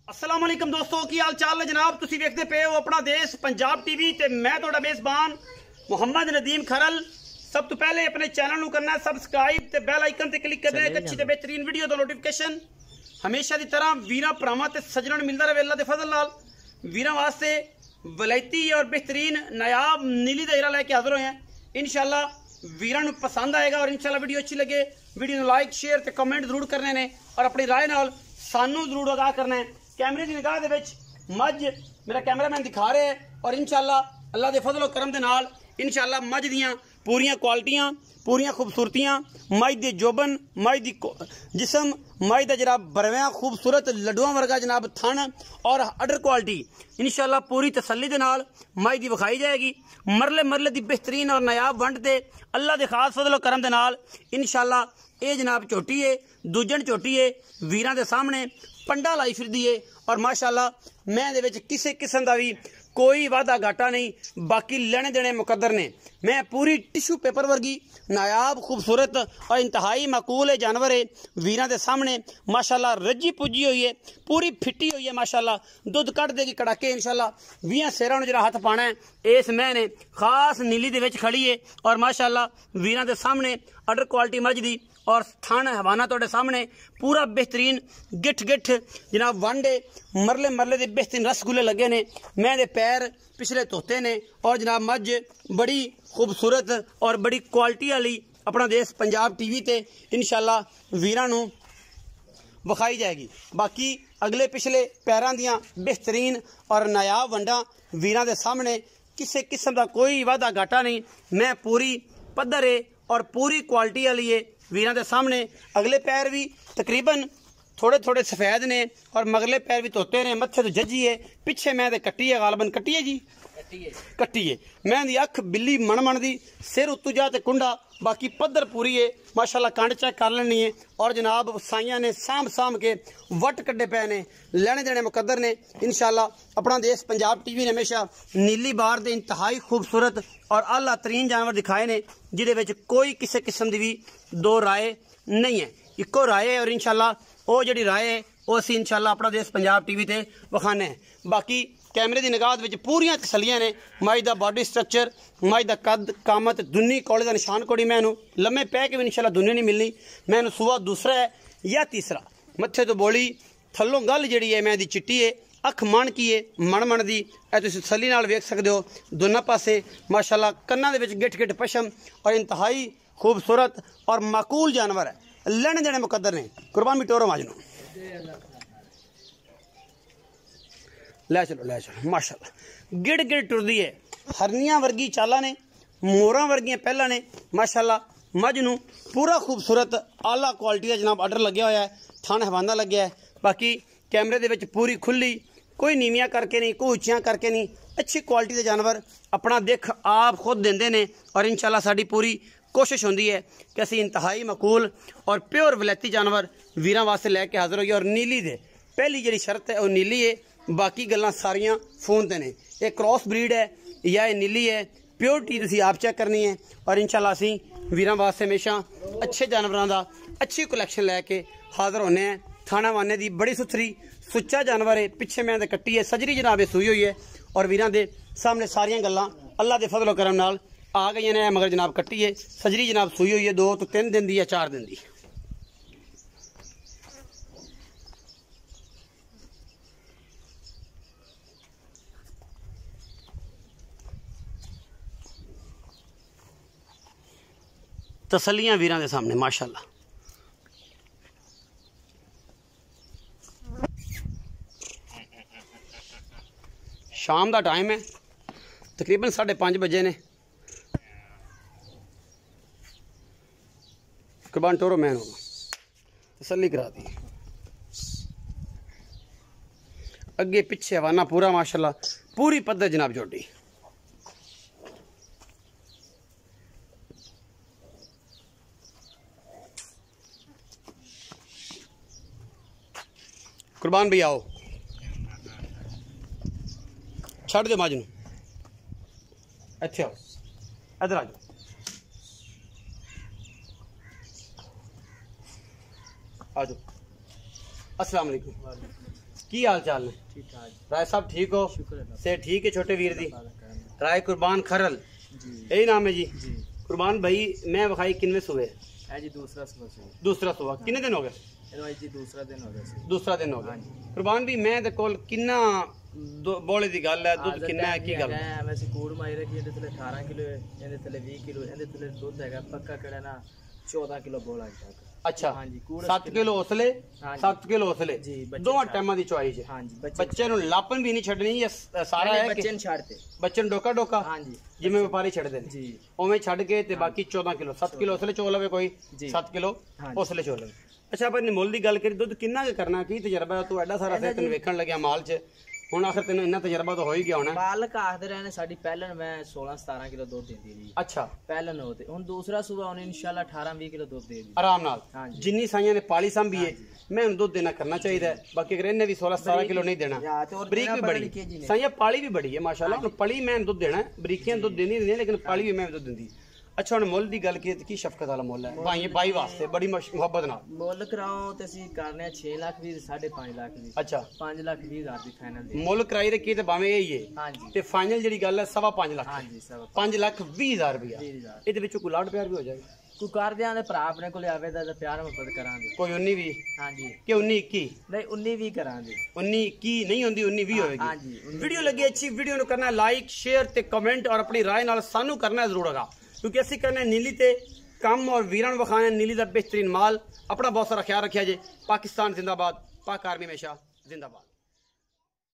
अस्सलाम वालेकुम दोस्तों की हाल चाल है जनाब। तुसी देखते पे हो अपना देश पंजाब टीवी ते मैं तोड़ा मेजबान मोहम्मद नदीम खरल। सब तो पहले अपने चैनल नू करना सब्सक्राइब ते बेल आइकन ते क्लिक करना एक अच्छी ते बेहतरीन वीडियो दा नोटिफिकेशन हमेशा की तरह वीरा भरावां ते सज्जणां नू मिलदा रहे अल्लाह दे फजल नाल। वीरां वास्ते वलायती और बेहतरीन नायाब नीली दा हीरा लेके हाजिर होए हैं। इंशाल्लाह वीरां नू पसंद आएगा और इंशाल्लाह वीडियो अच्छी लगे वीडियो नू लाइक शेयर ते कमेंट जरूर करने ने और अपनी राय नाल सानू जरूर आगाह करना है। कैमरे की निगाह दे विच मझ मेरा कैमरामैन दिखा रहे है और इंशाल्लाह अल्लाह दे फजल करम दे नाल इंशाल्लाह मझ दियां पूरियां क्वालिटियां पूरियां खूबसूरतियां मझ दे जोबन मझ दी जिसम मझ दा जनाब बरव्या खूबसूरत लड्डुआं वर्गा जनाब थन और अडर क्वालिटी इंशाल्लाह पूरी तसल्ली दे नाल मझ दी विखाई जाएगी। मरले मरले दी बेहतरीन और नायाब वंड दे अल्लाह दे खास फजल करम दे नाल इंशाल्लाह ये जनाब झोटी है दूजन झोटी है वीरां दे सामने पंडा लाई फिरदी है और माशाल्लाह मैं दे विच किसी किस्म का भी कोई वादा घाटा नहीं, बाकी लेने देने मुकद्दर ने। मैं पूरी टिश्यू पेपर वर्गी नायाब खूबसूरत और इंतहाई माकूल है जानवर है वीरां दे सामने माशाल्लाह रजी पुजी हुई है पूरी फिटी हुई है माशाल्लाह दुध कट देगी कड़ाके इंशाल्लाह 20 सेरा जरा हाथ पाना है इस मैं ने खास नीली दे विच खड़ी है और माशाल्लाह वीरां दे सामने अडर क्वालिटी मझ दी और थान हवाना तोड़े सामने पूरा बेहतरीन गिठ गिठ जनाब वांडे मरले मरले दे बेहतरीन रसगुल्ले लगे ने। मैं दे पैर पिछले धोते ने और जनाब मझ बड़ी खूबसूरत और बड़ी क्वालिटी वाली अपना देश पंजाब टीवी ते इंशाल्लाह वीरां नू विखाई जाएगी। बाकी अगले पिछले पैरां दियां बेहतरीन और नायाब वंडा वीरां दे सामने किसी किस्म का कोई वादा घाटा नहीं। मैं पूरी पद्धर है और पूरी क्वालिटी वाली है वीरां दे सामने। अगले पैर भी तकरीबन थोड़े थोड़े सफेद ने और मगले पैर भी धोते ने मत्थे तो जजी है पिछे मैं ते कट्टी है गालबन कट्टी है जी कट्टी है मैं दी अख बिल्ली मन मन दी सिर उत्तू जा ते कुंडा बाकी पद्धर पूरी है माशाल्लाह कंड चेक कर लेनी है और जनाब साइयां ने साम साम के वट कड्डे पे ने लेने देने मुकद्दर ने इंशाल्लाह। अपना देश पंजाब टीवी ने हमेशा नीली बार दे इंतहाई खूबसूरत और आला तरीन जानवर दिखाए ने जिदे विच कोई किसी किस्म की भी दो राय नहीं है, इको राय है और इंशाल्लाह वो जी राय है वो असी इंशाल्लाह अपना देश पंजाब टीवी ते विखाने हैं। बाकी कैमरे की निगाह विच पूरियां तसलियां ने मझ दा बॉडी स्ट्रक्चर मझ दा कद कामत दुन्नी कौले का निशान कोड़ी मैनू लम्मे पै के भी इंशाल्लाह दुन्नी नहीं मिलनी मैनू सुआ दूसरा है या तीसरा मत्थे तो बोली थल्लों गल जी है मैं दी चिट्टी है अख मन की है मन मन दी तसली नाल वेख सकते हो दोनों पासे माशाल्लाह कन्ना दे विच गिठ गिठ पशम और इंतहाई खूबसूरत और माकूल जानवर है लेने देने मुकद्दर ने। कुर्बान भी टोरो माजनू ले चलो माशाल्लाह गिड़ गिड़ टुरदी है हरनियां वर्गी चाला ने मोरां वर्गियां पहला ने माशाल्लाह मझ नू पूरा खूबसूरत आला क्वालिटी का जनाब आर्डर लग्या होया है थान हवाना लग्या है। बाकी कैमरे दे विच पूरी खुली कोई नीवियां करके नहीं कोई उच्चियां करके नहीं अच्छी क्वालिटी के जानवर अपना दिख आप खुद देंदे ने और इंशाल्लाह साडी पूरी कोशिश होंदी है कि असी इंतहाई मकूल और प्योर वलैती जानवर वीरां वास्ते लैके हाजिर होइए। और नीली दे पहली जी शर्त है वह नीली है बाकी गल्लां सारियां फोन ते ने ये क्रॉस ब्रीड है या ये नीली है प्योरिटी तुसीं आप चेक करनी है और इंशाल्लाह असी वीरां वास्ते हमेशा अच्छे जानवरों का अच्छी कलैक्शन लैके हाजिर होने हैं। थाना वाने की बड़ी सुथरी सुच्चा जानवर है पिछे मैं ते कट्टी है सजरी जनाब सूई हुई है और वीरां दे सामने सारियां गल्लां अल्लाह दे फजल करम नाल आ गई ने मगर जनाब कट्टी है सजरी जनाब सूई हुई है 2 तो 3 दिन की या 4 दिन की। तसलियां वीरां दे सामने माशाल्लाह। शाम का टाइम है तकरीबन 5:30 बजे ने। कुर्बान टोरो मैन होगा तसल्ली करा दी अगे पिछे हवाना पूरा माशाल्लाह पूरी पद्धर जनाब जोड़ी। कुर्बान भी आओ छड़ दो माजनू इत्थे आओ इधर आ जाओ आ जाओ। अस्सलाम वालेकुम। की हाल चाल ने? ठीक ठाक राय साहब ठीक हो? शुक्र है से ठीक है छोटे वीर दी? जी राय कुर्बान खरल यही नाम है जी। कुर्बान भाई मैं विखाई किनवे सुबह? जी दूसरा सुबह दूसरा सुबह कितने दिन हो गए? जी दूसरा दिन हो गया दूसरा दिन हो गया। कुर्बान भी मैं ते कोल किन्ना बोले दी गल है दुध किन्ना है की गल है? मैं सी कूड़ माई रखी ਇਹਦੇ ਥਲੇ 18 ਕਿਲੋ ਇਹਦੇ ਥਲੇ 20 ਕਿਲੋ ਇਹਦੇ ਥਲੇ ਦੁੱਧ ਹੈਗਾ ਪੱਕਾ ਕਿਹੜਾ ਨਾ 14 ਕਿਲੋ ਬੋਲਾ ਤੱਕ। अच्छा हाँ जी 7 किलो उसले 7 किलो उसले जी दोवां टाइमां दी चॉइस है। हाँ जी बच्चे नु लापन भी नहीं छड़नी ये सारा है बच्चे न छाड़ते बच्चे नु डोका डोका हाँ जी जिवें व्यापारी छड़दे ने जी ओवें छड़ के ते बाकी 14 किलो 7 किलो उसले चो लवे कोई 7 किलो उसले चो लवे। अच्छा पर मुल दी गल करी दुध किन्ना के करना की तजर्बा तू एडा सारा से तन वेखण लगया माल च ਹੁਣ ਆਖਰ ਤੈਨੂੰ ਇੰਨਾ ਤਜਰਬਾ ਤਾਂ ਹੋ ਹੀ ਗਿਆ ਹੋਣਾ। ਮਾਲਕ ਆਖਦੇ ਰਹੇ ਨੇ ਸਾਡੀ ਪਹਿਲਨ ਮੈਂ 16 17 ਕਿਲੋ ਦੁੱਧ ਦਿੰਦੀ ਰਹੀ। ਅੱਛਾ ਪਹਿਲਨ ਹੋ ਤੇ ਹੁਣ ਦੂਸਰਾ ਸੂਬਾ ਹੁਣ ਇਨਸ਼ਾਅੱਲਾ 18 20 ਕਿਲੋ ਦੁੱਧ ਦੇ ਦੀ ਆਰਾਮ ਨਾਲ ਹਾਂਜੀ। ਜਿੰਨੀ ਸਾਈਆਂ ਨੇ ਪਾਲੀ ਸੰਭੀ ਹੈ ਮੈਂ ਹੁਣ ਦੁੱਧ ਦੇਣਾ ਕਰਨਾ ਚਾਹੀਦਾ ਹੈ। ਬਾਕੀ ਅਗਰ ਇਹਨੇ ਵੀ 16 17 ਕਿਲੋ ਨਹੀਂ ਦੇਣਾ ਬਰੀਕ ਵੀ ਬੜੀ ਸਾਈਆਂ ਪਾਲੀ ਵੀ ਬੜੀ ਹੈ ਮਾਸ਼ਾਅੱਲਾ। ਹੁਣ ਪਲੀ ਮੈਂ ਦੁੱਧ ਦੇਣਾ ਬਰੀਕੀਆਂ ਦੁੱਧ ਦੇਣੀ ਨਹੀਂ ਲੇਕਿਨ ਪਾਲੀ ਵੀ ਮੈਂ ਦੁੱਧ ਦਿੰਦੀ। अच्छा हम मुल की गल की शफकत वाला मुल है भाई भाई वास्ते बड़ी मुहब्बत नाल मुल कराओ ते ਅਸੀਂ ਕਰਨੇ 6 ਲੱਖ ਵੀ 5.5 ਲੱਖ ਦੀ। अच्छा 5 ਲੱਖ 20 ਹਜ਼ਾਰ ਦੀ ਫਾਈਨਲ ਦੀ ਮੁੱਲ ਕਰਾਈ ਰੱਖੀ ਤੇ ਭਾਵੇਂ ਇਹ ਹੀ ਹੈ। ਹਾਂਜੀ ਤੇ ਫਾਈਨਲ ਜਿਹੜੀ ਗੱਲ ਹੈ 5.5 ਲੱਖ। ਹਾਂਜੀ 5 ਲੱਖ 20 ਹਜ਼ਾਰ ਰੁਪਇਆ ਇਹਦੇ ਵਿੱਚੋਂ ਕੋਈ ਲਾਡ ਪਿਆਰ ਵੀ ਹੋ ਜਾਏਗਾ। ਕੋਈ ਕਰਦਿਆਂ ਦੇ ਭਰਾ ਆਪਣੇ ਕੋਲੇ ਆਵੇ ਤਾਂ ਪਿਆਰ ਮੁਹੱਬਤ ਕਰਾਂਗੇ। ਕੋਈ 19 20 ਹਾਂਜੀ ਕਿ 19 21 ਨਹੀਂ 19 20 ਕਰਾਂਗੇ 19 21 ਨਹੀਂ ਹੁੰਦੀ 19 20 ਹੋਏਗੀ। ਹਾਂਜੀ ਵੀਡੀਓ ਲੱਗੀ ਅੱਛੀ ਵੀਡੀਓ ਨੂੰ ਕਰਨਾ ਲਾਈਕ ਸ਼ੇਅਰ ਤੇ ਕਮੈਂਟ ਔਰ ਆਪਣੀ ਰਾਏ ਨਾਲ ਸਾਨੂੰ ਕਰਨਾ ਜ਼ਰੂਰ ਹੋਗਾ क्योंकि असं करने नीली ते कम और वीरान विखाने नीली का बेहतरीन माल। अपना बहुत सारा ख्याल रखा जे। पाकिस्तान जिंदाबाद, पाक आर्मी हमेशा जिंदाबाद।